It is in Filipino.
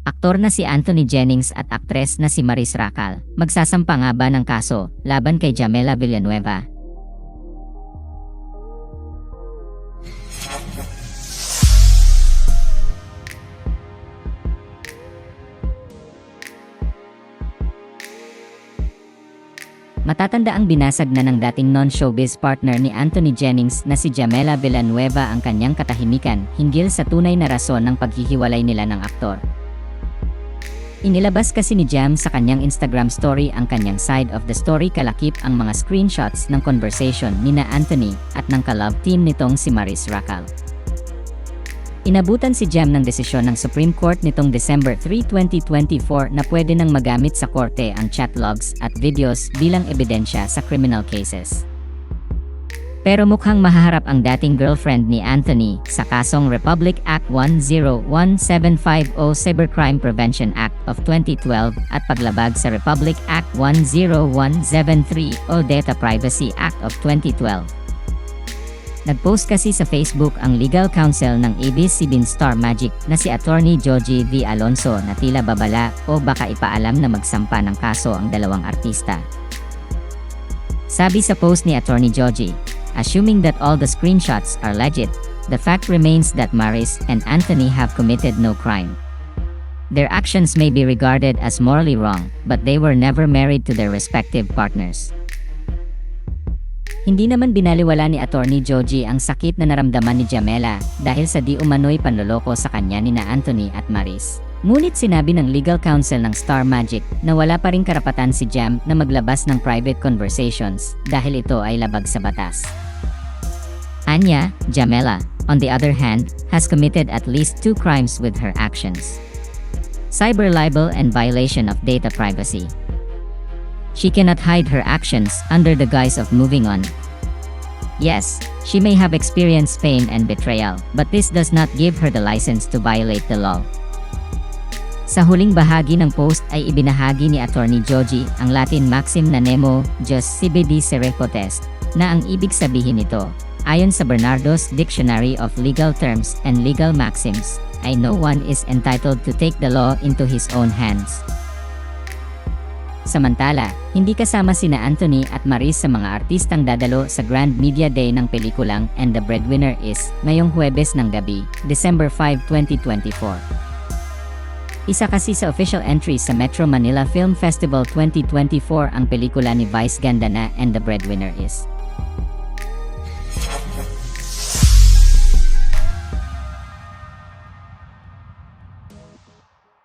Aktor na si Anthony Jennings at aktres na si Maris Racal, magsasampa nga ba ng kaso laban kay Jamela Villanueva? Matatanda ang binasag na ng dating non-showbiz partner ni Anthony Jennings na si Jamela Villanueva ang kanyang katahimikan hinggil sa tunay na rason ng paghihiwalay nila ng aktor. Inilabas kasi ni Jam sa kanyang Instagram story ang kanyang side of the story kalakip ang mga screenshots ng conversation nina Anthony at ng ka-love team nitong si Maris Racal. Inabutan si Jam ng desisyon ng Supreme Court nitong December 3, 2024 na pwede nang magamit sa korte ang chat logs at videos bilang ebidensya sa criminal cases. Pero mukhang mahaharap ang dating girlfriend ni Anthony sa kasong Republic Act 101-750 Cybercrime Prevention Act of 2012 at paglabag sa Republic Act 101-730 Data Privacy Act of 2012. Nagpost kasi sa Facebook ang legal counsel ng ABS-CBN Star Magic na si Attorney Joji V. Alonso na tila babala o baka ipaalam na magsampa ng kaso ang dalawang artista. Sabi sa post ni Attorney Joji, assuming that all the screenshots are legit, the fact remains that Maris and Anthony have committed no crime. Their actions may be regarded as morally wrong, but they were never married to their respective partners. Hindi naman binaliwala ni Attorney Joji ang sakit na naramdaman ni Jamela dahil sa di umano'y panloloko sa kanya nina Anthony at Maris. Ngunit sinabi ng legal counsel ng Star Magic na wala pa ring karapatan si Jam na maglabas ng private conversations dahil ito ay labag sa batas. Anya, Jamela, on the other hand, has committed at least 2 crimes with her actions: cyber libel and violation of data privacy. She cannot hide her actions under the guise of moving on. Yes, she may have experienced pain and betrayal, but this does not give her the license to violate the law. Sa huling bahagi ng post ay ibinahagi ni Attorney Joji ang Latin maxim na nemo jus sibi dicere potest, na ang ibig sabihin nito, ayon sa Bernardo's Dictionary of Legal Terms and Legal Maxims, ay no one is entitled to take the law into his own hands. Samantala, hindi kasama sina Anthony at Maris sa mga artistang dadalo sa Grand Media Day ng pelikulang And the Breadwinner Is, ngayong Huwebes ng gabi, December 5, 2024. Isa kasi sa official entries sa Metro Manila Film Festival 2024 ang pelikula ni Vice ganda na And the Breadwinner Is.